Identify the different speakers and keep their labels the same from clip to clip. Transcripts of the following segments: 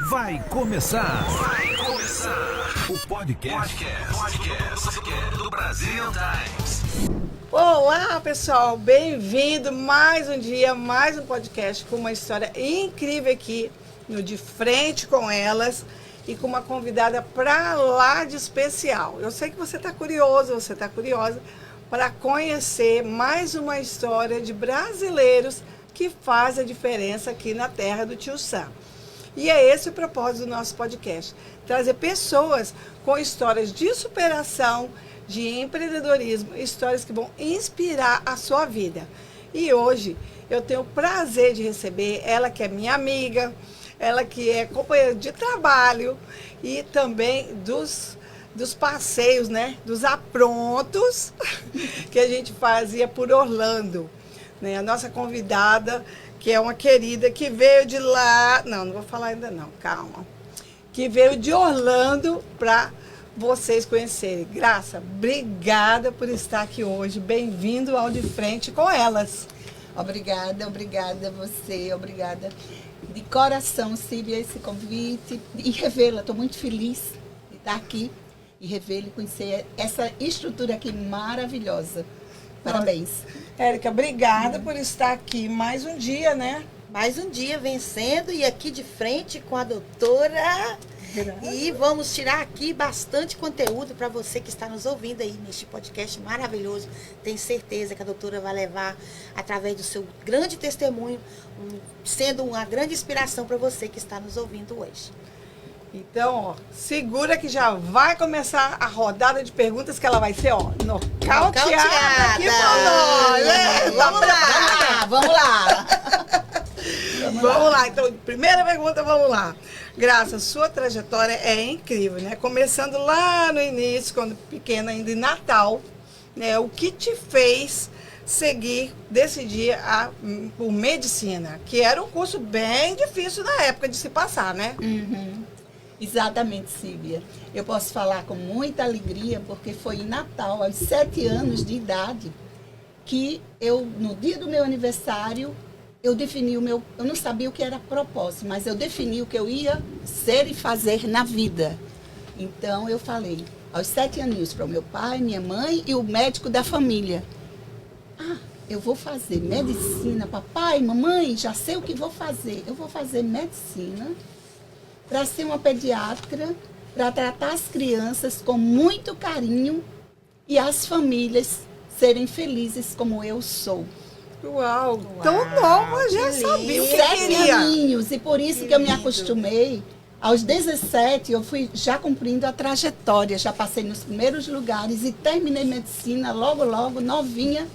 Speaker 1: Vai começar o podcast do Brasil Times.
Speaker 2: Olá, pessoal, bem-vindo mais um dia, mais um podcast com uma história incrível aqui no De Frente com Elas e com uma convidada pra lá de especial. Eu sei que você está curioso, você está curiosa para conhecer mais uma história de brasileiros que faz a diferença aqui na terra do Tio Sam. E é esse o propósito do nosso podcast, trazer pessoas com histórias de superação, de empreendedorismo, histórias que vão inspirar a sua vida. E hoje eu tenho o prazer de receber ela que é minha amiga, ela que é companheira de trabalho e também dos passeios, né? Dos aprontos que a gente fazia por Orlando. Né? A nossa convidada, que é uma querida, que veio de lá... Não vou falar ainda não, calma. Que veio de Orlando para vocês conhecerem. Graça, obrigada por estar aqui hoje. Bem-vindo ao De Frente com Elas.
Speaker 3: Obrigada a você, obrigada de coração, Sílvia, esse convite. E revê-la, estou muito feliz de estar aqui e revê-la e conhecer essa estrutura aqui maravilhosa. Parabéns.
Speaker 2: Érica, obrigada por estar aqui mais um dia, né?
Speaker 4: Mais um dia vencendo e aqui de frente com a doutora. E vamos tirar aqui bastante conteúdo para você que está nos ouvindo aí neste podcast maravilhoso. Tenho certeza que a doutora vai levar, através do seu grande testemunho, sendo uma grande inspiração para você que está nos ouvindo hoje.
Speaker 2: Então, ó, segura que já vai começar a rodada de perguntas que ela vai ser, ó, nocauteada aqui pra nós, né?
Speaker 3: Vamos lá.
Speaker 2: Vamos lá, então, primeira pergunta, vamos lá. Graça, sua trajetória é incrível, né? Começando lá no início, quando pequena, ainda em Natal, né? O que te fez decidir por medicina, que era um curso bem difícil na época de se passar, né?
Speaker 3: Uhum. Exatamente, Sílvia. Eu posso falar com muita alegria, porque foi em Natal, aos 7 anos de idade, que eu, no dia do meu aniversário, eu defini eu não sabia o que era propósito, mas eu defini o que eu ia ser e fazer na vida. Então, eu falei, aos 7 aninhos, para o meu pai, minha mãe e o médico da família. Eu vou fazer medicina, papai, mamãe, já sei o que vou fazer. Eu vou fazer medicina para ser uma pediatra, para tratar as crianças com muito carinho e as famílias serem felizes como eu sou.
Speaker 2: Uau, tão nova, já sabia o que
Speaker 3: 7
Speaker 2: queria.
Speaker 3: aninhos, e por isso que eu me acostumei. Aos 17, eu fui já cumprindo a trajetória, já passei nos primeiros lugares e terminei medicina logo, novinha,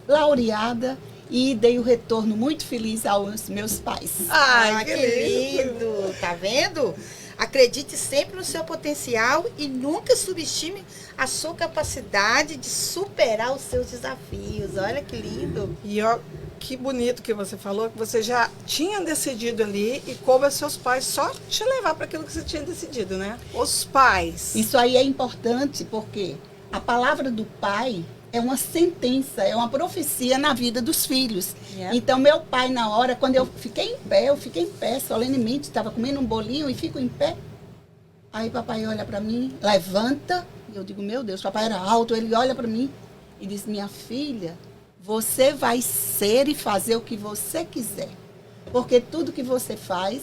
Speaker 3: laureada, e dei o retorno muito feliz aos meus pais.
Speaker 4: Ai, que lindo! Tá vendo? Acredite sempre no seu potencial e nunca subestime a sua capacidade de superar os seus desafios. Olha que lindo!
Speaker 2: E ó, que bonito que você falou, que você já tinha decidido ali e coube aos seus pais só te levar para aquilo que você tinha decidido, né? Os pais.
Speaker 3: Isso aí é importante porque a palavra do pai é uma sentença, é uma profecia na vida dos filhos. Então, meu pai, na hora, quando eu fiquei em pé, solenemente, estava comendo um bolinho e fico em pé. Aí papai olha para mim, levanta, e eu digo, meu Deus, papai era alto, ele olha para mim e diz, minha filha, você vai ser e fazer o que você quiser. Porque tudo que você faz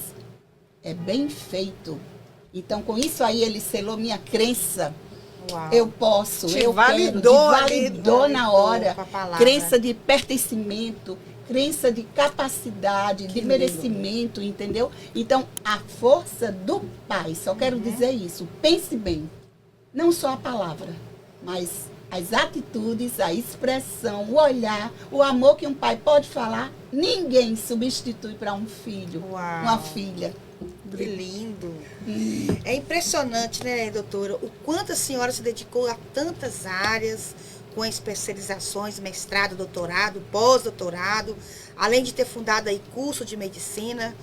Speaker 3: é bem feito. Então, com isso aí, ele selou minha crença.
Speaker 4: Uau.
Speaker 3: Eu posso,
Speaker 2: Te
Speaker 3: eu
Speaker 2: validou
Speaker 3: quero, te validou na hora.
Speaker 4: com a palavra.
Speaker 3: Crença de pertencimento, crença de capacidade, de merecimento, entendeu? Então, a força do pai, só quero dizer isso, pense bem, não só a palavra, mas as atitudes, a expressão, o olhar, o amor que um pai pode falar, ninguém substitui para um filho,
Speaker 4: Uau.
Speaker 3: uma filha.
Speaker 4: Que lindo! É impressionante, né, doutora, o quanto a senhora se dedicou a tantas áreas, com especializações, mestrado, doutorado, pós-doutorado, além de ter fundado aí curso de medicina.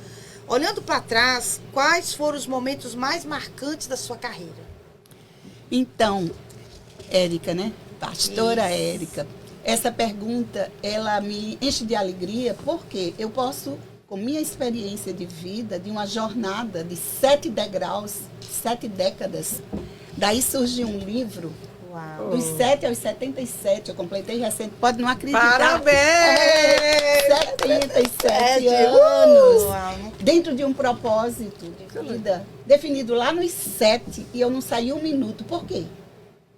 Speaker 4: Olhando para trás, quais foram os momentos mais marcantes da sua carreira?
Speaker 3: Então, Érica, né? Pastora
Speaker 4: Isso.
Speaker 3: Érica, essa pergunta, ela me enche de alegria, porque eu posso com minha experiência de vida, de uma jornada de 7 degraus, 7 décadas. Daí surgiu um livro,
Speaker 4: Uau.
Speaker 3: dos 7 aos 77, eu completei recente, pode não acreditar.
Speaker 2: Parabéns!
Speaker 3: 77 anos.
Speaker 4: Uau.
Speaker 3: Dentro de um propósito de vida, definido lá nos 7, e eu não saí um minuto. Por quê?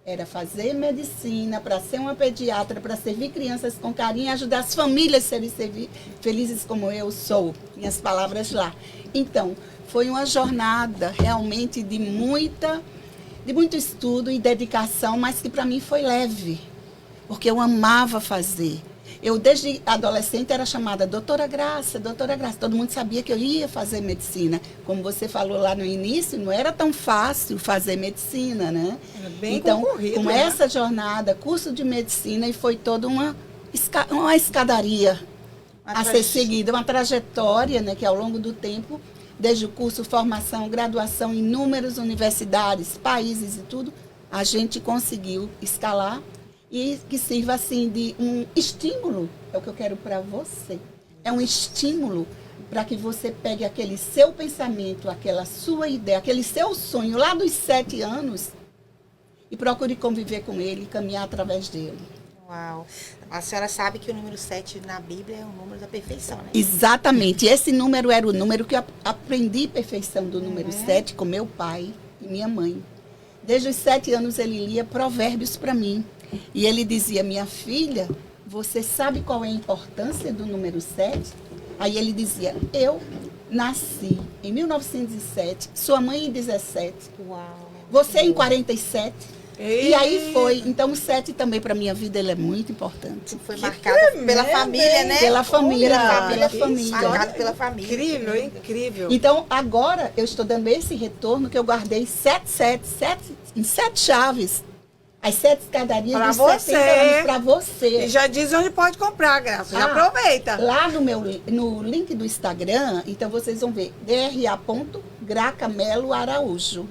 Speaker 3: Era fazer medicina, para ser uma pediatra, para servir crianças com carinho e ajudar as famílias a serem felizes como eu sou. Minhas palavras lá. Então, foi uma jornada realmente de muito estudo e dedicação, mas que para mim foi leve, porque eu amava fazer. Eu, desde adolescente, era chamada doutora Graça, doutora Graça. Todo mundo sabia que eu ia fazer medicina. Como você falou lá no início, não era tão fácil fazer medicina, né?
Speaker 2: Era bem
Speaker 3: então,
Speaker 2: concorrido,
Speaker 3: com
Speaker 2: né?
Speaker 3: essa jornada, curso de medicina, e foi toda uma escadaria a ser seguida, uma trajetória, né, que ao longo do tempo, desde o curso, formação, graduação em inúmeras universidades, países e tudo, a gente conseguiu escalar e que sirva assim de um estímulo, é o que eu quero para você. É um estímulo para que você pegue aquele seu pensamento, aquela sua ideia, aquele seu sonho lá dos 7 anos e procure conviver com ele e caminhar através dele.
Speaker 4: Uau. A senhora sabe que o número 7 na Bíblia é o número da perfeição, né?
Speaker 3: Exatamente. Esse número era o número que eu aprendi perfeição do número 7 com meu pai e minha mãe. Desde os 7 anos ele lia provérbios para mim. E ele dizia, minha filha, você sabe qual é a importância do número 7? Aí ele dizia, eu nasci em 1907, sua mãe em 17,
Speaker 4: Uau.
Speaker 3: você em 47.
Speaker 2: Ei.
Speaker 3: E aí foi. Então o 7 também para minha vida ele é muito importante.
Speaker 4: Foi marcado pela família, né?
Speaker 3: Pela família,
Speaker 2: Olha,
Speaker 3: pela família.
Speaker 4: Marcado pela família.
Speaker 2: Incrível, incrível.
Speaker 3: Então, agora eu estou dando esse retorno que eu guardei 7 em 7 chaves. As 7 escadarias
Speaker 2: Pra
Speaker 3: dos
Speaker 2: você.
Speaker 3: 70 anos para você.
Speaker 2: E já diz onde pode comprar, Graça. Já aproveita.
Speaker 3: Lá no link do Instagram, então vocês vão ver dra.gracameloaraújo.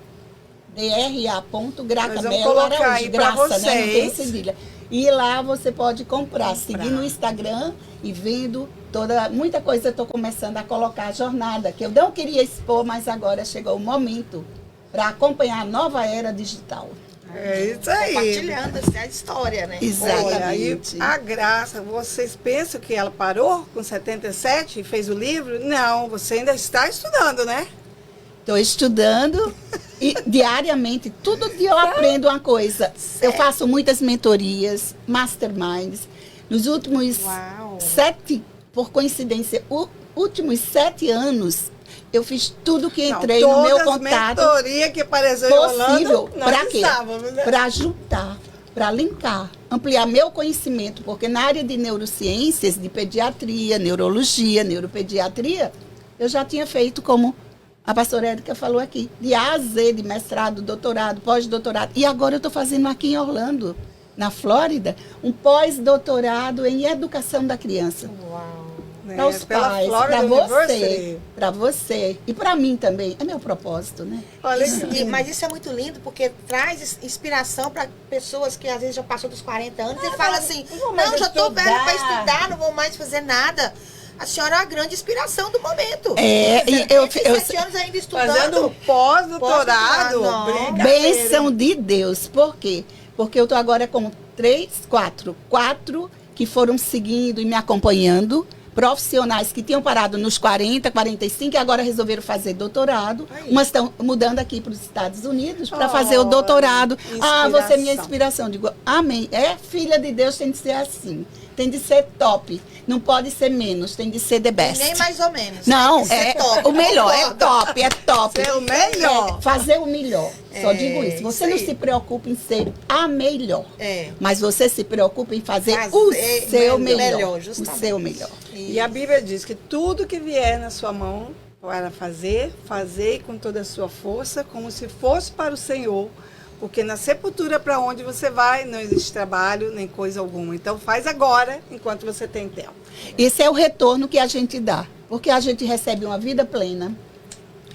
Speaker 2: Nós vamos colocar aí pra
Speaker 3: Graça, né? Não tem
Speaker 2: vocês.
Speaker 3: cedilha. E lá você pode comprar, seguir no Instagram e vendo muita coisa. Eu estou começando a colocar a jornada, que eu não queria expor, mas agora chegou o momento para acompanhar a nova era digital.
Speaker 2: É isso aí.
Speaker 4: Compartilhando essa história, né?
Speaker 2: Olha, aí
Speaker 3: Exatamente.
Speaker 2: a Graça, vocês pensam que ela parou com 77 e fez o livro? Não, você ainda está estudando, né?
Speaker 3: Estou estudando e diariamente, todo dia eu aprendo uma coisa. Eu faço muitas mentorias, masterminds. Nos últimos
Speaker 4: Uau.
Speaker 3: 7, por coincidência, últimos 7 anos, eu fiz tudo que entrei no meu contato
Speaker 2: mentoria que apareceu em
Speaker 3: possível.
Speaker 2: Orlando, nós
Speaker 3: Para quê?
Speaker 2: estávamos, né?
Speaker 3: Para juntar, para linkar, ampliar meu conhecimento, porque na área de neurociências, de pediatria, neurologia, neuropediatria, eu já tinha feito como a pastora Érica falou aqui, de A a Z, de mestrado, doutorado, pós-doutorado. E agora eu estou fazendo aqui em Orlando, na Flórida, um pós-doutorado em educação da criança.
Speaker 4: Uau.
Speaker 3: Para os
Speaker 2: Pela
Speaker 3: pais,
Speaker 2: Florida
Speaker 3: para
Speaker 2: University.
Speaker 3: você e para mim também. É meu propósito, né?
Speaker 2: Olha
Speaker 4: Isso,
Speaker 2: que
Speaker 4: mas isso é muito lindo, porque traz inspiração para pessoas que às vezes já passou dos 40 anos e fala assim,
Speaker 3: não vou mais
Speaker 4: não, já estou
Speaker 3: estudar.
Speaker 4: velha para estudar, não vou mais fazer nada. A senhora é a grande inspiração do momento.
Speaker 3: É, e eu
Speaker 4: 7 anos ainda estudando.
Speaker 2: fazendo pós-doutorado.
Speaker 4: Pós-doutorado,
Speaker 2: Brincadeira,
Speaker 3: Bênção
Speaker 2: hein?
Speaker 3: de Deus. Por quê? Porque eu estou agora com 4 que foram seguindo e me acompanhando. Profissionais que tinham parado nos 40, 45 e agora resolveram fazer doutorado.
Speaker 2: Aí.
Speaker 3: Umas estão mudando aqui para os Estados Unidos para
Speaker 2: Oh,
Speaker 3: fazer o doutorado. Ah, você é minha
Speaker 2: inspiração.
Speaker 3: inspiração. Digo, amém. É, filha de Deus, tem de ser assim. Tem de ser top. Não pode ser menos, tem de ser the
Speaker 4: E
Speaker 3: best.
Speaker 4: nem mais ou menos.
Speaker 3: Não,
Speaker 4: Tem que ser
Speaker 3: é
Speaker 4: top.
Speaker 3: o melhor, é
Speaker 4: Concordo.
Speaker 3: top, é top.
Speaker 2: Ser o melhor.
Speaker 3: É, fazer o melhor. Só
Speaker 4: É,
Speaker 3: digo isso. Você
Speaker 2: isso
Speaker 3: não
Speaker 2: aí.
Speaker 3: se preocupa em ser a melhor.
Speaker 4: É.
Speaker 3: Mas você se preocupa em fazer o
Speaker 4: Fazer
Speaker 3: seu
Speaker 4: melhor,
Speaker 3: melhor. O
Speaker 4: justamente.
Speaker 3: seu melhor.
Speaker 2: E a Bíblia diz que tudo que vier na sua mão para fazer com toda a sua força, como se fosse para o Senhor, porque na sepultura para onde você vai não existe trabalho nem coisa alguma. Então faz agora, enquanto você tem tempo.
Speaker 3: Esse é o retorno que a gente dá. Porque a gente recebe uma vida plena,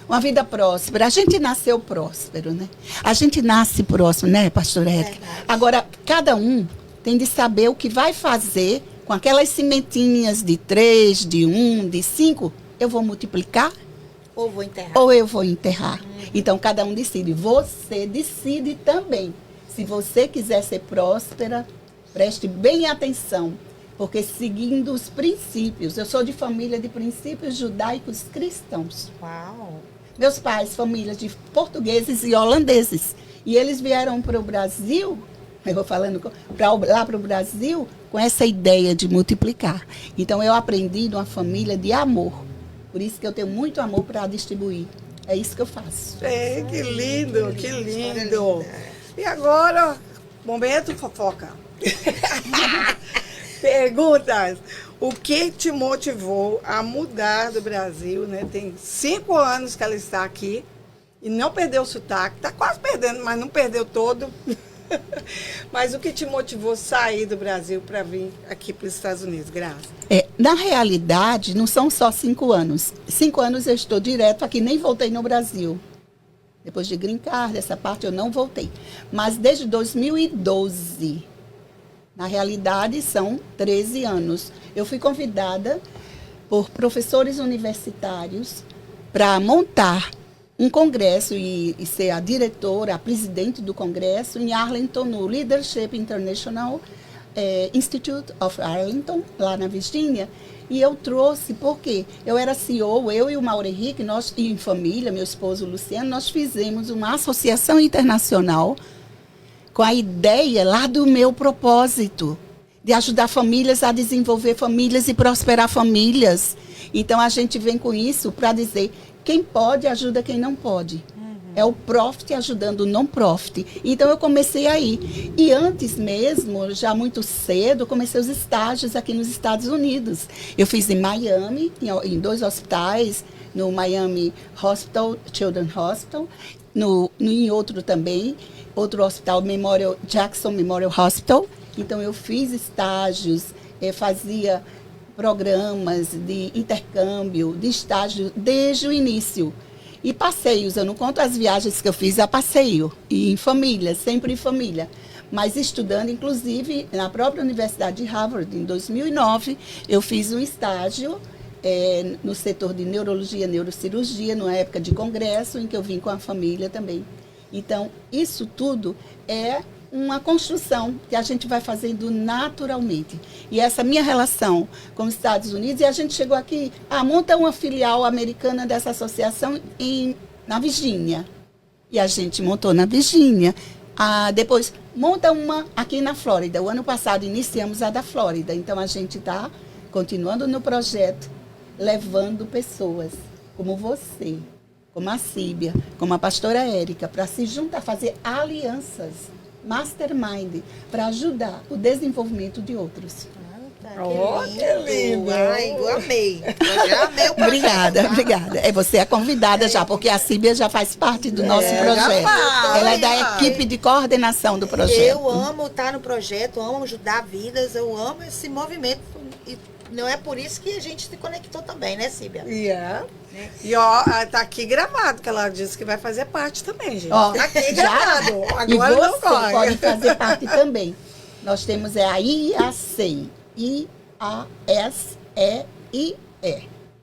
Speaker 3: uma vida próspera. A gente nasceu próspero, né? A gente nasce próximo, né, pastora Érica?
Speaker 4: Verdade.
Speaker 3: Agora, cada um tem de saber o que vai fazer com aquelas sementinhas de 3, de 1, de 5, eu vou multiplicar
Speaker 4: Ou vou enterrar.
Speaker 3: ou eu vou enterrar. Então, cada um decide. Você decide também. Se você quiser ser próspera, preste bem atenção, porque seguindo os princípios, eu sou de família de princípios judaicos cristãos.
Speaker 4: Uau.
Speaker 3: Meus pais, família de portugueses e holandeses. E eles vieram para o Brasil, eu vou falando, lá para o Brasil, com essa ideia de multiplicar. Então, eu aprendi de uma família de amor. Por isso que eu tenho muito amor para distribuir. É isso que eu faço.
Speaker 2: Que lindo, que
Speaker 4: História
Speaker 2: lindo.
Speaker 4: linda.
Speaker 2: E agora, momento fofoca. Perguntas. O que te motivou a mudar do Brasil, né? Tem 5 anos que ela está aqui e não perdeu o sotaque. Está quase perdendo, mas não perdeu todo. Mas o que te motivou a sair do Brasil para vir aqui para os Estados Unidos, Graça?
Speaker 3: Na realidade, não são só 5 anos. 5 anos eu estou direto aqui, nem voltei no Brasil. Depois de green card, dessa parte eu não voltei. Mas desde 2012, na realidade são 13 anos. Eu fui convidada por professores universitários para montar um congresso e ser a diretora, a presidente do congresso em Arlington, no Leadership International Institute of Arlington, lá na Virgínia. E eu trouxe, porque eu era CEO, eu e o Mauro Henrique, nós, e em família, meu esposo Luciano, nós fizemos uma associação internacional com a ideia lá do meu propósito, de ajudar famílias a desenvolver famílias e prosperar famílias. Então, a gente vem com isso para dizer, quem pode ajuda quem não pode. É o profit ajudando o non-profit. Então, eu comecei aí. E antes mesmo, já muito cedo, eu comecei os estágios aqui nos Estados Unidos. Eu fiz em Miami, em 2 hospitais, no Miami Hospital, Children's Hospital, em outro também, outro hospital, Jackson Memorial Hospital. Então, eu fiz estágios, fazia programas de intercâmbio, de estágio, desde o início. E passeios, eu não conto as viagens que eu fiz a passeio, e em família, sempre em família. Mas estudando, inclusive, na própria Universidade de Harvard, em 2009, eu fiz um estágio no setor de neurologia, neurocirurgia, numa época de congresso, em que eu vim com a família também. Então, isso tudo é uma construção que a gente vai fazendo naturalmente. E essa minha relação com os Estados Unidos, e a gente chegou aqui, monta uma filial americana dessa associação na Virgínia. E a gente montou na Virgínia. Depois, monta uma aqui na Flórida. O ano passado iniciamos a da Flórida. Então, a gente está continuando no projeto, levando pessoas como você, como a Síbia, como a pastora Érica, para se juntar, fazer alianças, mastermind, para ajudar o desenvolvimento de outros.
Speaker 2: Que lindo!
Speaker 4: Ai, eu amei. Eu já amei o projeto.
Speaker 3: Obrigada. Você é convidada já, porque a Síbia já faz parte do nosso projeto. Ela é da equipe de coordenação do projeto.
Speaker 4: Eu amo estar no projeto, amo ajudar vidas, eu amo esse movimento. E não é por isso que a gente se conectou também, né, Síbia?
Speaker 2: E ó, tá aqui gravado, que ela disse que vai fazer parte também, gente.
Speaker 3: Ó,
Speaker 2: Tá aqui
Speaker 3: já.
Speaker 2: gravado.
Speaker 3: E
Speaker 2: Agora não
Speaker 3: você
Speaker 2: corre.
Speaker 3: pode fazer parte também. Nós temos a IACEI. IASEIE.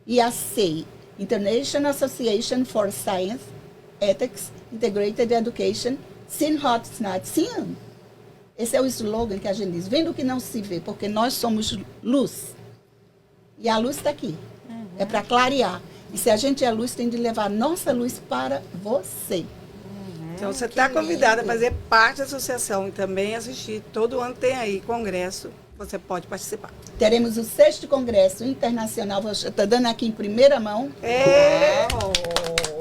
Speaker 3: IACEI. International Association for Science, Ethics, Integrated Education, Sin Hot Snat Sin. Esse é o slogan que a gente diz. Vendo o que não se vê, porque nós somos luz. E a luz está aqui. É para clarear. E se a gente é luz, tem de levar nossa luz para você.
Speaker 2: Então você está convidada a fazer parte da associação e também assistir. Todo ano tem aí congresso, você pode participar.
Speaker 3: Teremos o 6º Congresso Internacional, estou dando aqui em primeira mão,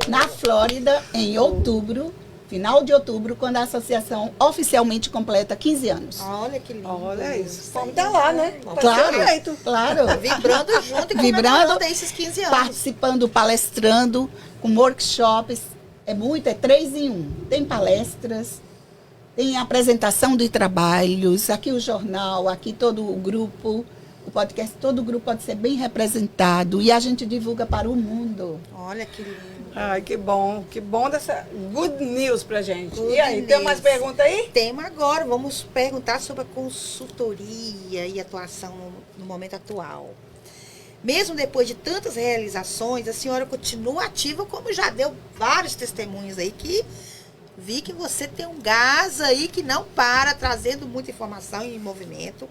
Speaker 3: na Flórida, em outubro, final de outubro, quando a associação oficialmente completa 15 anos.
Speaker 4: Olha que lindo.
Speaker 2: Olha isso. Vamos estar lá, né?
Speaker 3: Claro, claro.
Speaker 4: Vibrando junto e
Speaker 3: Vibrando,
Speaker 4: comemorando esses 15 anos.
Speaker 3: participando, palestrando, com workshops. É 3 em 1. Tem palestras, tem apresentação de trabalhos, aqui o jornal, aqui todo o grupo, o podcast, todo o grupo pode ser bem representado e a gente divulga para o mundo.
Speaker 4: Olha que lindo.
Speaker 2: Ai, que bom dessa good news pra gente.
Speaker 4: Good
Speaker 2: E aí, tem
Speaker 4: news.
Speaker 2: mais pergunta aí?
Speaker 4: Tema agora, vamos perguntar sobre a consultoria e atuação no momento atual. mesmo depois de tantas realizações, a senhora continua ativa, como já deu vários testemunhos aí, que vi que você tem um gás aí que não para, trazendo muita informação e movimento.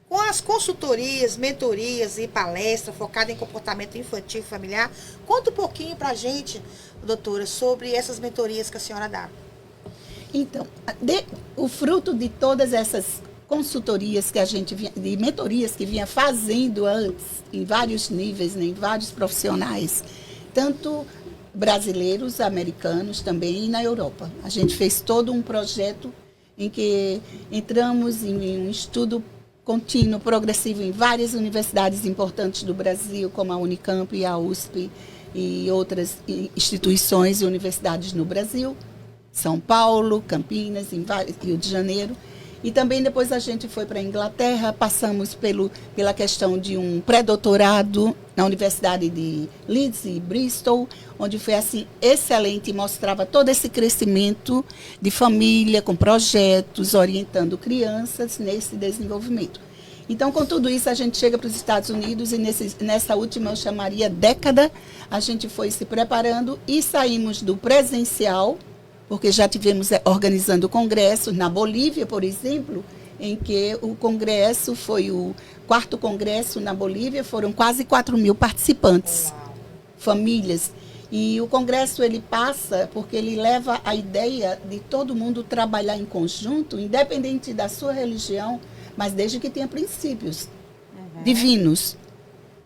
Speaker 4: Com as consultorias, mentorias e palestras focadas em comportamento infantil e familiar, conta um pouquinho pra gente, doutora, sobre essas mentorias que a senhora dá.
Speaker 3: Então, o fruto de todas essas consultorias que a gente vinha, de mentorias que vinha fazendo antes, em vários níveis, né, em vários profissionais, tanto brasileiros, americanos também e na Europa. A gente fez todo um projeto em que entramos em um estudo contínuo, progressivo, em várias universidades importantes do Brasil, como a Unicamp e a USP e outras instituições e universidades no Brasil, São Paulo, Campinas, Rio de Janeiro. E também depois a gente foi para a Inglaterra, passamos pela questão de um pré-doutorado na Universidade de Leeds e Bristol, onde foi assim excelente e mostrava todo esse crescimento de família, com projetos, orientando crianças nesse desenvolvimento. Então, com tudo isso, a gente chega para os Estados Unidos e nessa última, eu chamaria década, a gente foi se preparando e saímos do presencial, porque já tivemos organizando congressos na Bolívia, por exemplo, em que o congresso foi o 4º congresso na Bolívia, foram quase 4.000 participantes, famílias. E o congresso ele passa porque ele leva a ideia de todo mundo trabalhar em conjunto, independente da sua religião, mas desde que tenha princípios divinos,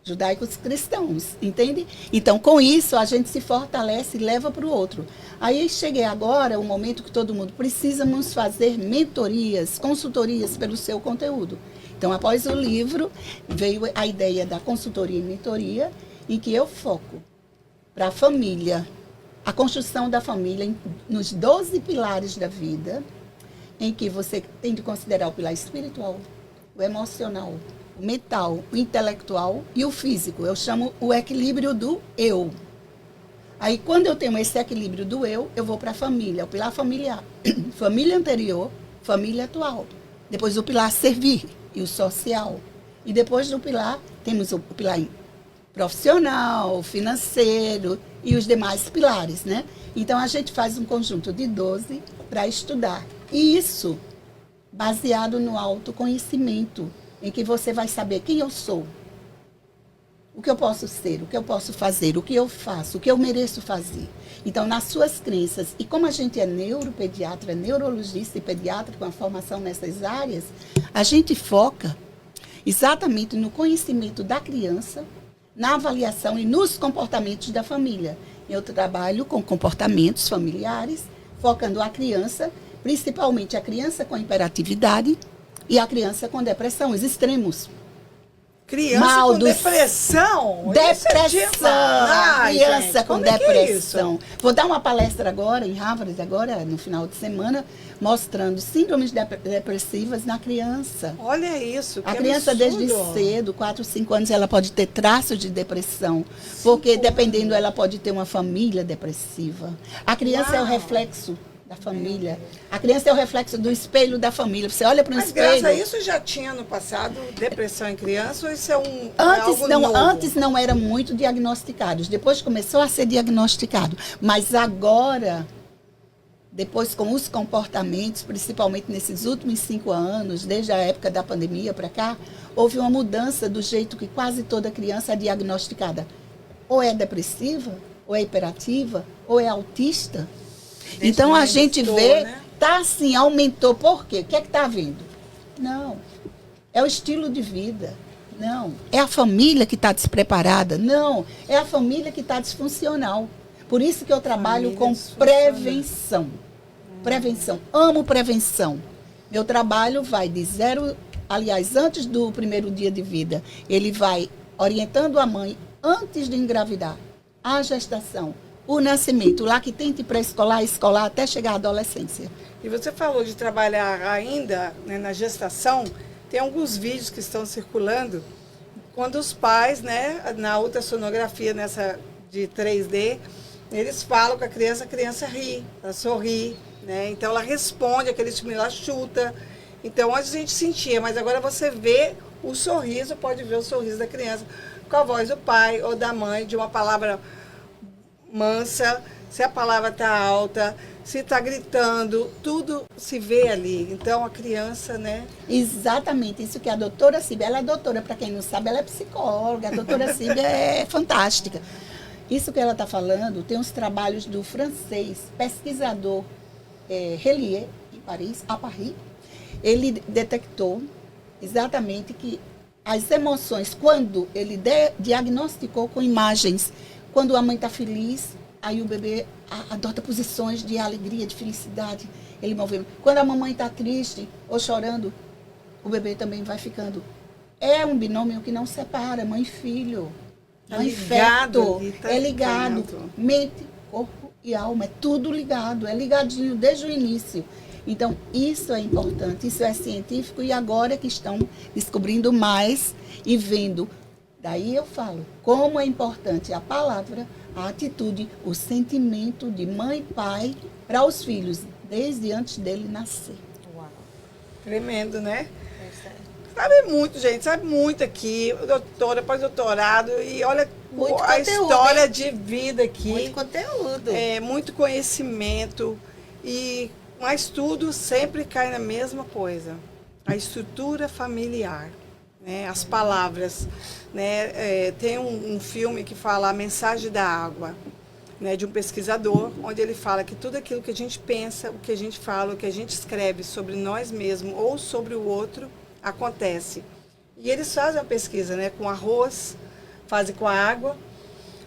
Speaker 3: judaicos cristãos, entende? Então, com isso, a gente se fortalece e leva para o outro. Aí cheguei agora, o momento que todo mundo precisamos fazer mentorias, consultorias pelo seu conteúdo. Então, após o livro, veio a ideia da consultoria e mentoria, em que eu foco para a família, a construção da família nos 12 pilares da vida, em que você tem de considerar o pilar espiritual, o emocional, o mental, o intelectual e o físico. Eu chamo o equilíbrio do eu. Aí, quando eu tenho esse equilíbrio do eu vou para a família, o pilar familiar. Família anterior, família atual. Depois o pilar servir e o social. E depois do pilar, temos o pilar profissional, financeiro e os demais pilares, né? Então, a gente faz um conjunto de 12 para estudar. E isso baseado no autoconhecimento, em que você vai saber quem eu sou, o que eu posso ser, o que eu posso fazer, o que eu faço, o que eu mereço fazer. Então, nas suas crenças, e como a gente é neuropediatra, neurologista e pediatra com a formação nessas áreas, a gente foca exatamente no conhecimento da criança, na avaliação e nos comportamentos da família. Eu trabalho com comportamentos familiares, focando a criança, principalmente a criança com hiperatividade, e a criança com depressão, os extremos.
Speaker 2: Criança com depressão?
Speaker 3: Depressão. Criança
Speaker 2: gente,
Speaker 3: com depressão. Vou dar uma palestra agora em Harvard, agora no final de semana, mostrando síndromes depressivas na criança.
Speaker 2: Olha isso, que
Speaker 3: a criança
Speaker 2: absurdo.
Speaker 3: Desde cedo, 4, 5 anos, ela pode ter traços de depressão, porque dependendo, ela pode ter uma família depressiva. A criança é o reflexo da família. A criança é o reflexo do espelho da família. Você olha para um espelho...
Speaker 2: Mas, Graça, isso já tinha no passado, depressão em criança, ou isso é algo novo?
Speaker 3: Antes não era muito diagnosticado. Depois começou a ser diagnosticado. Mas agora, depois com os comportamentos, principalmente nesses últimos 5 anos, desde a época da pandemia para cá, houve uma mudança do jeito que quase toda criança é diagnosticada. Ou é depressiva, ou é hiperativa, ou é autista. Então, a gente vê, né? Tá assim, aumentou. Por quê? O que é que está havendo? Não. É o estilo de vida. Não. É a família que está despreparada. Não. É a família que está disfuncional. Por isso que eu trabalho com prevenção. Prevenção. Amo prevenção. Meu trabalho vai de 0, aliás, antes do primeiro dia de vida, ele vai orientando a mãe antes de engravidar, a gestação, o nascimento, o lactente pré-escolar, escolar, até chegar à adolescência.
Speaker 2: E você falou de trabalhar ainda, né, na gestação. Tem alguns vídeos que estão circulando quando os pais, né, na ultrassonografia nessa de 3D, eles falam com a criança ri, ela sorri, né? Então ela responde aquele estímulo, ela chuta. Então antes a gente sentia, mas agora você vê o sorriso, pode ver o sorriso da criança. com a voz do pai ou da mãe, de uma palavra mansa, se a palavra está alta, se está gritando, tudo se vê ali. Então, a criança, né?
Speaker 3: Exatamente, isso que a doutora Síbia, ela é doutora, para quem não sabe, ela é psicóloga, a doutora Síbia é fantástica. Isso que ela está falando, tem uns trabalhos do francês, pesquisador Relier, em Paris, a Paris, ele detectou exatamente que as emoções, quando ele diagnosticou com imagens, quando a mãe está feliz, aí o bebê adota posições de alegria, de felicidade, ele movimenta. Quando a mamãe está triste ou chorando, o bebê também vai ficando. É um binômio que não separa mãe e filho.
Speaker 2: Tá
Speaker 3: Um
Speaker 2: ligado
Speaker 3: afeto,
Speaker 2: ali, tá
Speaker 3: é ligado.
Speaker 2: dentro.
Speaker 3: Mente, corpo e alma, é tudo ligado, é ligadinho desde o início. Então, isso é importante, isso é científico e agora que estão descobrindo mais e vendo. Daí eu falo, como é importante a palavra, a atitude, o sentimento de mãe e pai para os filhos, desde antes dele nascer.
Speaker 4: Uau.
Speaker 2: Tremendo, né?
Speaker 4: Essa é-
Speaker 2: Sabe muito, gente, sabe muito aqui, doutora, pós-doutorado, e olha
Speaker 4: Muito
Speaker 2: a
Speaker 4: conteúdo,
Speaker 2: história
Speaker 4: hein?
Speaker 2: de vida aqui.
Speaker 4: Muito conteúdo.
Speaker 2: Muito conhecimento, mas tudo sempre cai na mesma coisa, a estrutura familiar, né? As palavras. Né? Tem um filme que fala A Mensagem da Água, né? De um pesquisador, onde ele fala que tudo aquilo que a gente pensa, o que a gente fala, o que a gente escreve sobre nós mesmos ou sobre o outro, acontece. E eles fazem uma pesquisa, né? Com arroz, fazem com a água.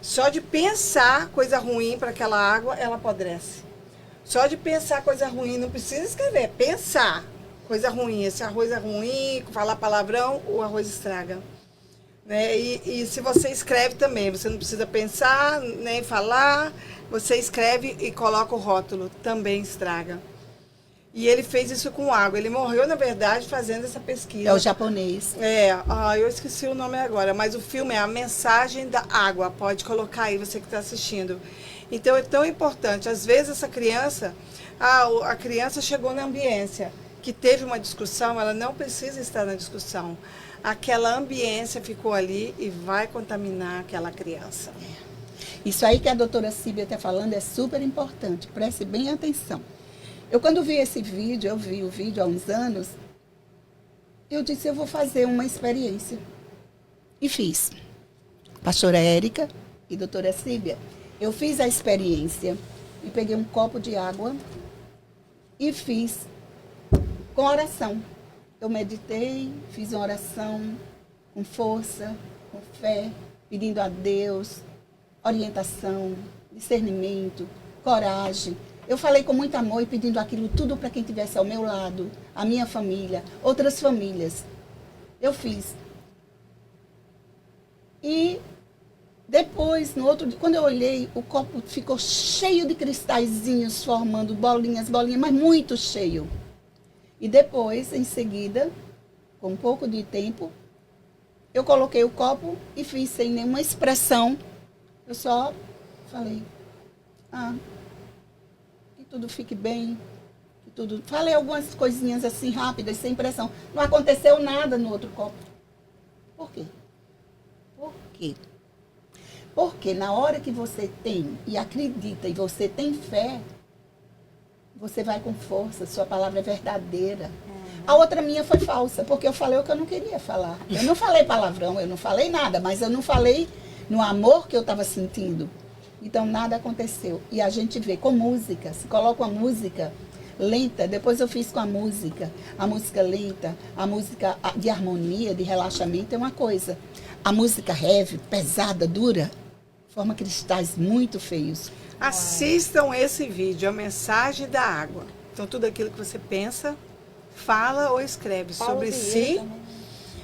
Speaker 2: Só de pensar coisa ruim para aquela água, ela apodrece. Só de pensar coisa ruim, não precisa escrever, é pensar coisa ruim. Esse arroz é ruim, falar palavrão, o arroz estraga. Né? E se você escreve também, você não precisa pensar, nem falar, você escreve e coloca o rótulo, também estraga. E ele fez isso com água. Ele morreu, na verdade, fazendo essa pesquisa.
Speaker 3: É o japonês.
Speaker 2: Eu esqueci o nome agora, mas o filme é A Mensagem da Água. Pode colocar aí, você que está assistindo. Então, é tão importante. Às vezes, essa criança, a criança chegou na ambiência, que teve uma discussão, ela não precisa estar na discussão. Aquela ambiência ficou ali e vai contaminar aquela criança.
Speaker 3: Isso aí que a doutora Síbia está falando é super importante. Preste bem atenção. Eu, quando vi esse vídeo, eu vi o vídeo há uns anos, eu disse, eu vou fazer uma experiência. E fiz. Pastora Érica e doutora Síbia, eu fiz a experiência e peguei um copo de água e fiz com oração. Eu meditei, fiz uma oração com força, com fé, pedindo a Deus orientação, discernimento, coragem. Eu falei com muito amor e pedindo aquilo tudo para quem estivesse ao meu lado, a minha família, outras famílias. Eu fiz. E depois, no outro dia, quando eu olhei, o copo ficou cheio de cristalzinhos formando bolinhas, mas muito cheio. E depois, em seguida, com um pouco de tempo, eu coloquei o copo e fiz sem nenhuma expressão. Eu só falei, que tudo fique bem, que tudo... Falei algumas coisinhas assim rápidas, sem pressão. Não aconteceu nada no outro copo. Por quê? Por quê? Porque na hora que você tem e acredita e você tem fé, você vai com força, sua palavra é verdadeira. A outra minha foi falsa, porque eu falei o que eu não queria falar. Eu não falei palavrão, eu não falei nada, mas eu não falei no amor que eu estava sentindo. Então nada aconteceu. E a gente vê com música, se coloca uma música lenta, depois eu fiz com a música lenta, a música de harmonia, de relaxamento é uma coisa. A música heavy, pesada, dura, forma cristais muito feios.
Speaker 2: Assistam esse vídeo, A Mensagem da Água. Então, tudo aquilo que você pensa, fala ou escreve
Speaker 4: Paulo
Speaker 2: sobre
Speaker 4: Vieira
Speaker 2: si
Speaker 4: também.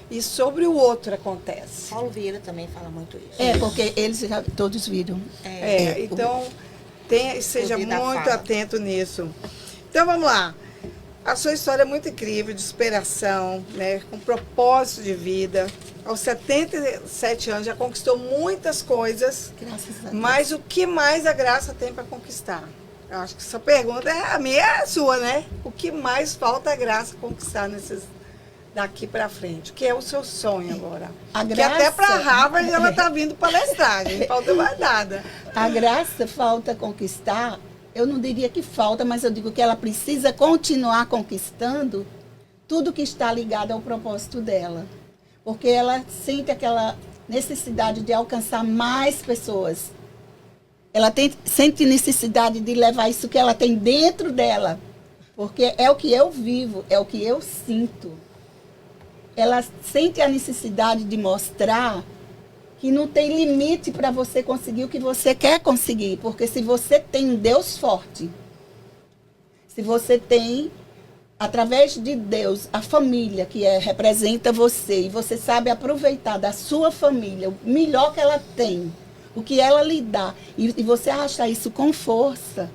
Speaker 2: e sobre o outro acontece.
Speaker 4: Paulo Vieira também fala muito isso.
Speaker 3: É, porque eles já todos viram.
Speaker 2: Então, seja
Speaker 4: Ouvir da
Speaker 2: muito
Speaker 4: fala.
Speaker 2: atento nisso. Então, vamos lá. A sua história é muito incrível, de superação, né, com propósito de vida. Aos 77 anos já conquistou muitas coisas,
Speaker 3: Graças a Deus.
Speaker 2: mas o que mais a Graça tem para conquistar? Eu acho que essa pergunta a minha é a sua, né? O que mais falta a Graça conquistar daqui para frente? O que é o seu sonho agora?
Speaker 3: A
Speaker 2: Que
Speaker 3: graça,
Speaker 2: até para Harvard ela está vindo palestrar, não falta mais nada.
Speaker 3: a graça falta conquistar. Eu não diria que falta, mas eu digo que ela precisa continuar conquistando tudo que está ligado ao propósito dela. Porque ela sente aquela necessidade de alcançar mais pessoas. Ela sente necessidade de levar isso que ela tem dentro dela. Porque é o que eu vivo, é o que eu sinto. Ela sente a necessidade de mostrar que não tem limite para você conseguir o que você quer conseguir. Porque se você tem um Deus forte, se você tem, através de Deus, a família que representa você, e você sabe aproveitar da sua família o melhor que ela tem, o que ela lhe dá, e você achar isso com força,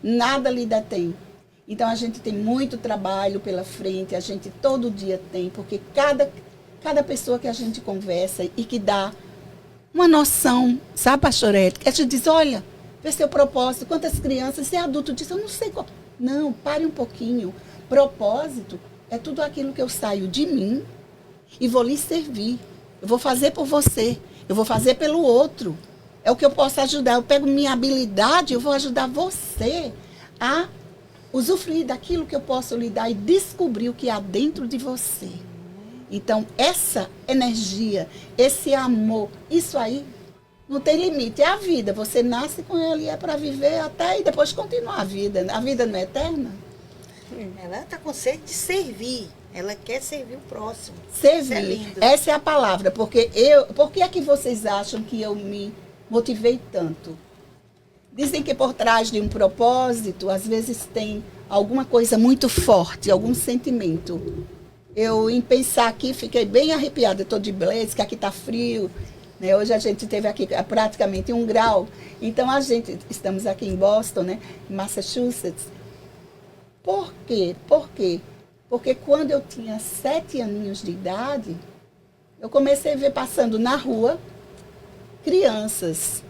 Speaker 3: nada lhe detém. Então a gente tem muito trabalho pela frente, a gente todo dia tem, porque cada pessoa que a gente conversa e que dá uma noção, sabe, pastor Ed, que a gente diz, olha, vê seu propósito, quantas crianças, você é adulto, diz, eu não sei qual. Não, pare um pouquinho. Propósito é tudo aquilo que eu saio de mim e vou lhe servir. Eu vou fazer por você, eu vou fazer pelo outro. É o que eu posso ajudar. Eu pego minha habilidade, eu vou ajudar você a usufruir daquilo que eu posso lhe dar e descobrir o que há dentro de você. Então, essa energia, esse amor, isso aí não tem limite. É a vida. Você nasce com ela e é para viver até e depois continuar a vida. A vida não é eterna?
Speaker 4: Ela está com sede de servir. Ela quer servir o próximo.
Speaker 3: Servir.
Speaker 4: Isso é lindo.
Speaker 3: Essa é a palavra. Porque por que é que vocês acham que eu me motivei tanto? Dizem que por trás de um propósito, às vezes tem alguma coisa muito forte, algum sentimento. Eu, em pensar aqui, fiquei bem arrepiada. Estou de blazer, que aqui está frio. Né? Hoje a gente teve aqui praticamente 1 grau. Então, estamos aqui em Boston, né? Em Massachusetts. Por quê? Por quê? Porque quando eu tinha 7 aninhos de idade, eu comecei a ver passando na rua crianças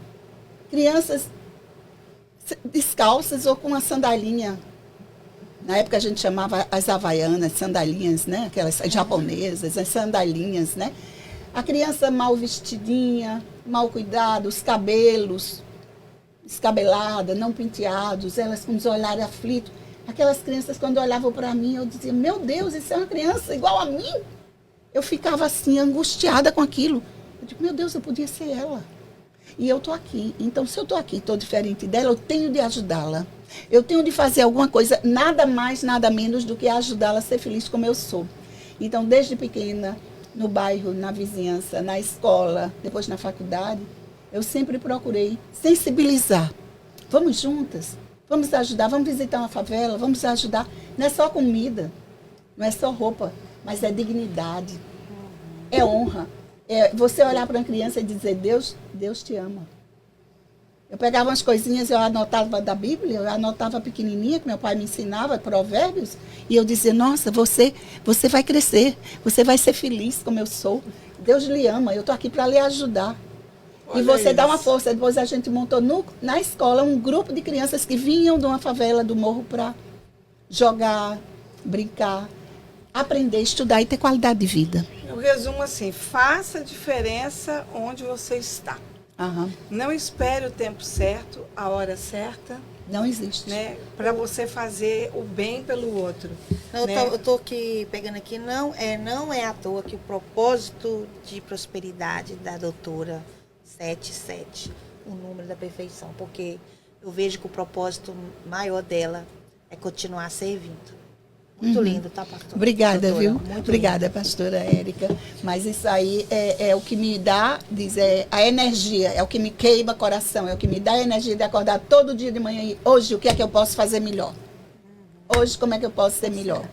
Speaker 3: descalças ou com uma sandalinha. Na época a gente chamava as havaianas, sandalinhas, né? Aquelas japonesas, as sandalinhas, né? A criança mal vestidinha, mal cuidada, os cabelos descabelada, não penteados, elas com os olhares aflitos. Aquelas crianças, quando olhavam para mim, eu dizia, meu Deus, isso é uma criança igual a mim? Eu ficava assim, angustiada com aquilo. Eu digo, meu Deus, eu podia ser ela. E eu estou aqui. Então, se eu estou aqui, estou diferente dela, eu tenho de ajudá-la. Eu tenho de fazer alguma coisa, nada mais, nada menos do que ajudá-la a ser feliz como eu sou. Então, desde pequena, no bairro, na vizinhança, na escola, depois na faculdade, eu sempre procurei sensibilizar. Vamos juntas, vamos ajudar, vamos visitar uma favela, vamos ajudar. Não é só comida, não é só roupa, mas é dignidade, é honra. É você olhar para uma criança e dizer, Deus te ama. Eu pegava umas coisinhas, eu anotava da Bíblia, eu anotava pequenininha, que meu pai me ensinava, provérbios, e eu dizia, nossa, você vai crescer, você vai ser feliz como eu sou. Deus lhe ama, eu estou aqui para lhe ajudar.
Speaker 2: Olha
Speaker 3: e você
Speaker 2: isso.
Speaker 3: dá uma força. Depois a gente montou na escola um grupo de crianças que vinham de uma favela do morro para jogar, brincar, aprender, estudar e ter qualidade de vida.
Speaker 2: Eu resumo assim, faça a diferença onde você está.
Speaker 3: Aham.
Speaker 2: Não espere o tempo certo, a hora certa,
Speaker 3: Não existe.
Speaker 2: né? Para você fazer o bem pelo outro.
Speaker 4: Não,
Speaker 2: né?
Speaker 4: eu tô aqui pegando aqui, não é à toa que o propósito de prosperidade da doutora 77, o número da perfeição, porque eu vejo que o propósito maior dela é continuar servindo. Muito lindo, tá, pastora?
Speaker 3: Obrigada,
Speaker 4: Doutora,
Speaker 3: viu?
Speaker 4: muito
Speaker 3: Obrigada, pastora Érica. Mas isso aí é o que me dá, a energia, é o que me queima coração, é o que me dá a energia de acordar todo dia de manhã e hoje o que é que eu posso fazer melhor? Hoje como é que eu posso ser melhor?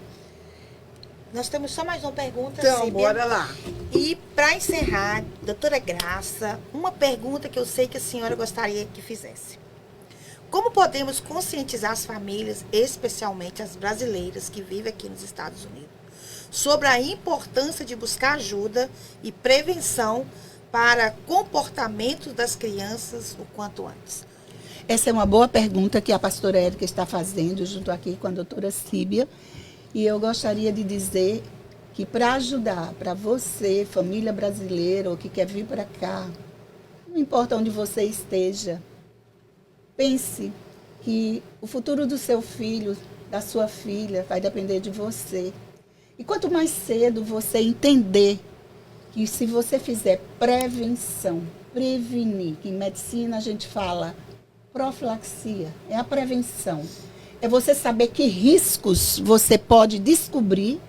Speaker 4: Nós temos só mais uma pergunta.
Speaker 2: Então,
Speaker 4: Síbia.
Speaker 2: bora lá.
Speaker 4: E para encerrar, doutora Graça, uma pergunta que eu sei que a senhora gostaria que fizesse. Como podemos conscientizar as famílias, especialmente as brasileiras que vivem aqui nos Estados Unidos, sobre a importância de buscar ajuda e prevenção para comportamentos das crianças o quanto antes?
Speaker 3: Essa é uma boa pergunta que a pastora Érica está fazendo junto aqui com a doutora Síbia. E eu gostaria de dizer que para ajudar, para você, família brasileira ou que quer vir para cá, não importa onde você esteja, pense que o futuro do seu filho, da sua filha, vai depender de você. E quanto mais cedo você entender que se você fizer prevenção, prevenir, que em medicina a gente fala profilaxia, é a prevenção. É você saber que riscos você pode descobrir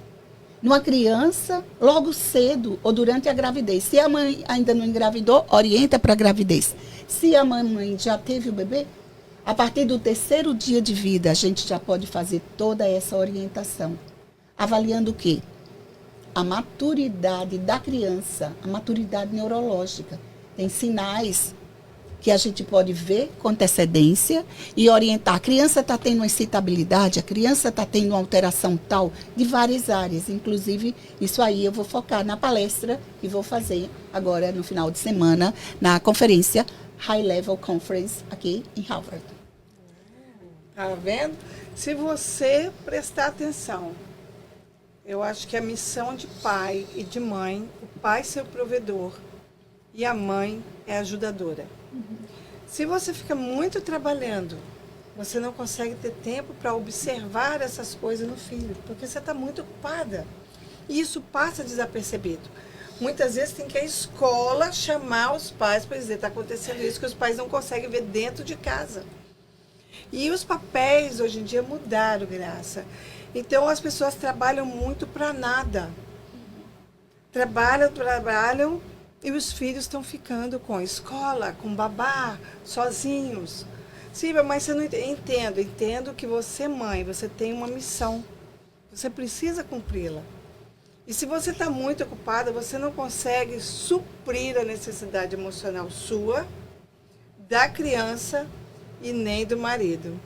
Speaker 3: numa criança logo cedo ou durante a gravidez. Se a mãe ainda não engravidou, orienta para a gravidez. Se a mamãe já teve o bebê, a partir do 3º dia de vida, a gente já pode fazer toda essa orientação. Avaliando o quê? A maturidade da criança, a maturidade neurológica. Tem sinais que a gente pode ver com antecedência e orientar. A criança está tendo uma excitabilidade, a criança está tendo uma alteração tal de várias áreas. Inclusive, isso aí eu vou focar na palestra que vou fazer agora no final de semana, na conferência High Level Conference aqui em Harvard.
Speaker 2: Tá vendo? Se você prestar atenção, eu acho que a missão de pai e de mãe, o pai ser o provedor e a mãe é a ajudadora. Se você fica muito trabalhando, você não consegue ter tempo para observar essas coisas no filho, porque você está muito ocupada. E isso passa desapercebido. Muitas vezes tem que a escola chamar os pais para dizer, está acontecendo isso, que os pais não conseguem ver dentro de casa. E os papéis hoje em dia mudaram, Graça. Então as pessoas trabalham muito para nada. Trabalham e os filhos estão ficando com a escola, com babá, sozinhos. Silvia, mas você não entende. Entendo que você, mãe, você tem uma missão. Você precisa cumpri-la. E se você está muito ocupada, você não consegue suprir a necessidade emocional sua, da criança e nem do marido.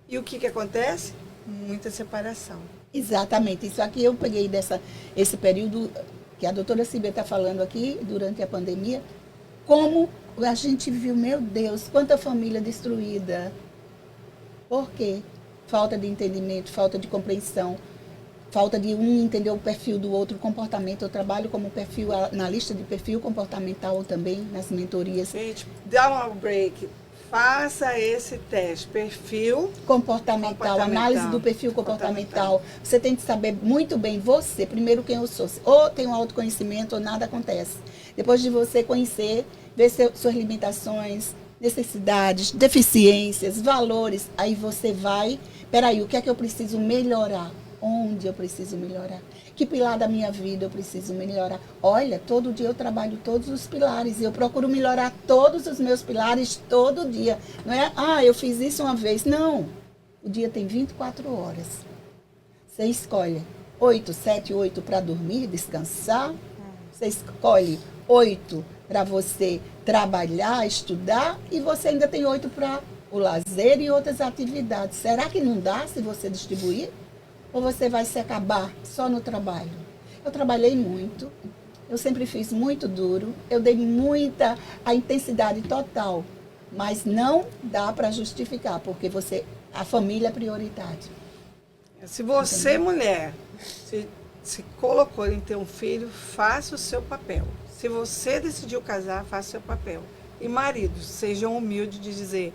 Speaker 2: E o que acontece? Muita separação.
Speaker 3: Exatamente. Isso aqui eu peguei esse período que a doutora Sílvia está falando aqui, durante a pandemia, como a gente viu, meu Deus, quanta família destruída. Por quê? Falta de entendimento, falta de compreensão, falta de um entender o perfil do outro, o comportamento. Eu trabalho como analista de perfil comportamental também, nas mentorias.
Speaker 2: Gente, dá um break. Faça esse teste, perfil
Speaker 3: comportamental, análise do perfil comportamental. Você tem que saber muito bem você, primeiro quem eu sou. Ou tem um autoconhecimento ou nada acontece. Depois de você conhecer, ver suas limitações, necessidades, deficiências, valores, aí você vai, peraí, o que é que eu preciso melhorar? Onde eu preciso melhorar? Que pilar da minha vida eu preciso melhorar? Olha, todo dia eu trabalho todos os pilares e eu procuro melhorar todos os meus pilares todo dia. Não é, eu fiz isso uma vez. Não. O dia tem 24 horas. Você escolhe 8, 7, 8 para dormir, descansar. Você escolhe 8 para você trabalhar, estudar. E você ainda tem 8 para o lazer e outras atividades. Será que não dá se você distribuir? Ou você vai se acabar só no trabalho? Eu trabalhei muito, eu sempre fiz muito duro, eu dei a intensidade total, mas não dá para justificar, porque a família é prioridade.
Speaker 2: Se você, mulher, se colocou em ter um filho, faça o seu papel. Se você decidiu casar, faça o seu papel. E maridos, sejam humildes de dizer,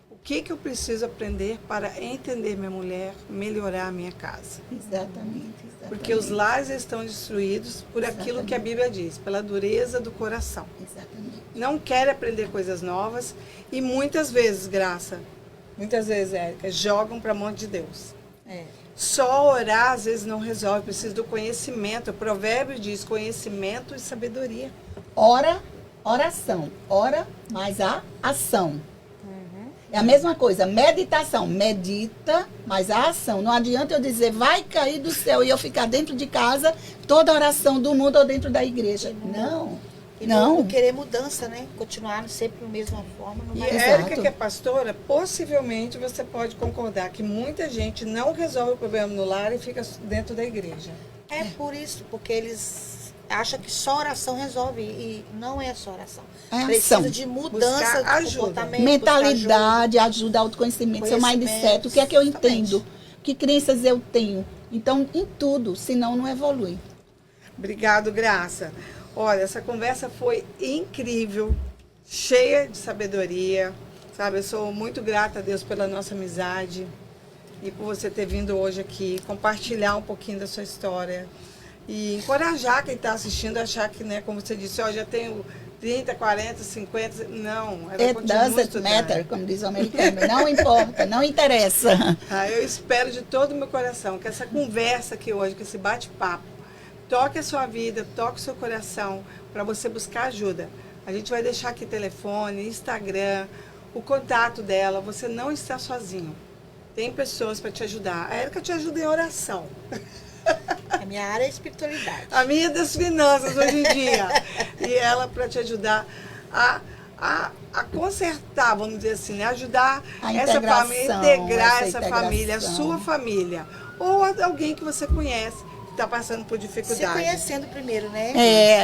Speaker 2: o que eu preciso aprender para entender minha mulher, melhorar a minha casa?
Speaker 3: Exatamente.
Speaker 2: Porque os lares estão destruídos por aquilo que a Bíblia diz, pela dureza do coração.
Speaker 3: Exatamente.
Speaker 2: Não quer aprender coisas novas e muitas vezes, Érica, jogam para a mão de Deus. Só orar às vezes não resolve, precisa do conhecimento. O provérbio diz conhecimento e sabedoria.
Speaker 3: Oração. Ora, mas a ação. É a mesma coisa, meditação. Medita, mas a ação. Não adianta eu dizer, vai cair do céu e eu ficar dentro de casa, toda oração do mundo ou dentro da igreja. Não.
Speaker 4: E não querer mudança, né? Continuar sempre da mesma forma. Não
Speaker 2: E
Speaker 4: vai...
Speaker 2: Érica, que é pastora, possivelmente você pode concordar que muita gente não resolve o problema no lar e fica dentro da igreja.
Speaker 4: É por isso, porque eles acham que só oração resolve e não é só oração. Precisa
Speaker 3: ação.
Speaker 4: de mudança de comportamento.
Speaker 3: Mentalidade, ajuda, autoconhecimento, seu mindset, o que é que eu entendo, que crenças eu tenho. Então, em tudo, senão não evolui.
Speaker 2: Obrigado, Graça. Olha, essa conversa foi incrível, cheia de sabedoria, sabe? Eu sou muito grata a Deus pela nossa amizade e por você ter vindo hoje aqui, compartilhar um pouquinho da sua história e encorajar quem está assistindo a achar que, né, como você disse, ó, já tenho 30, 40, 50, não. Ela
Speaker 3: It
Speaker 2: continua
Speaker 3: doesn't
Speaker 2: estudando.
Speaker 3: matter, como diz o americano. Não importa, não interessa.
Speaker 2: Eu espero de todo o meu coração que essa conversa aqui hoje, que esse bate-papo, toque a sua vida, toque o seu coração para você buscar ajuda. A gente vai deixar aqui telefone, Instagram, o contato dela. Você não está sozinho. Tem pessoas para te ajudar. A Érica te ajuda em oração.
Speaker 4: A minha área é espiritualidade.
Speaker 2: A minha é das finanças hoje em dia. E ela para te ajudar a consertar, vamos dizer assim, né? Ajudar
Speaker 3: A
Speaker 2: essa família, integrar
Speaker 3: essa
Speaker 2: essa família, a
Speaker 3: integração.
Speaker 2: sua família. Ou alguém que você conhece que está passando por
Speaker 4: Se
Speaker 2: dificuldade.
Speaker 4: conhecendo primeiro, né?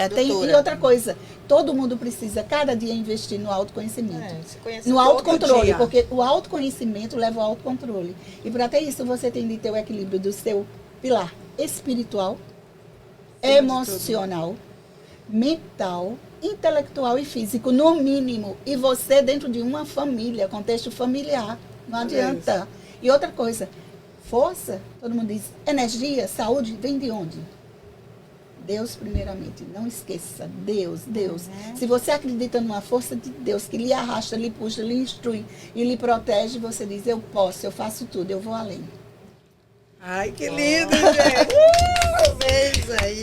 Speaker 3: Tem,
Speaker 4: doutora?
Speaker 3: e outra coisa, todo mundo precisa cada dia investir no autoconhecimento.
Speaker 4: Se conhece
Speaker 3: No
Speaker 2: todo
Speaker 3: autocontrole,
Speaker 2: dia.
Speaker 3: porque o autoconhecimento leva ao autocontrole. E para ter isso, você tem de ter o equilíbrio do seu pilar espiritual,
Speaker 2: Acima de
Speaker 3: emocional, mental, intelectual e físico, no mínimo. E você dentro de uma família, contexto familiar. Não
Speaker 2: Olha
Speaker 3: adianta. E outra coisa, força, todo mundo diz, energia, saúde, vem de onde? Deus primeiramente, não esqueça, Deus. Se você acredita numa força de Deus que lhe arrasta, lhe puxa, lhe instrui e lhe protege, você diz, eu posso, eu faço tudo, eu vou além.
Speaker 2: Ai, que lindo, gente! Beijo aí.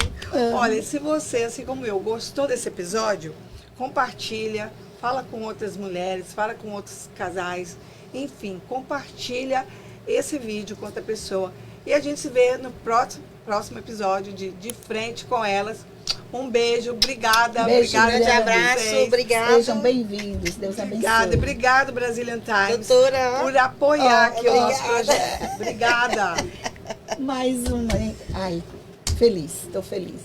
Speaker 2: Olha, e se você, assim como eu, gostou desse episódio, compartilha, fala com outras mulheres, fala com outros casais, enfim, compartilha esse vídeo com outra pessoa. E a gente se vê no próximo episódio de Frente com Elas. Um beijo, obrigada.
Speaker 3: Beijo,
Speaker 2: Obrigada,
Speaker 4: Grande
Speaker 3: Obrigada a
Speaker 4: abraço,
Speaker 2: vocês.
Speaker 4: obrigado.
Speaker 3: Sejam bem-vindos, Deus
Speaker 2: Obrigada,
Speaker 3: abençoe.
Speaker 2: obrigado, Brazilian Times,
Speaker 4: Doutora.
Speaker 2: por apoiar aqui o nosso
Speaker 4: obrigada.
Speaker 2: projeto. Obrigada.
Speaker 3: Mais uma, hein? Ai, feliz, estou feliz.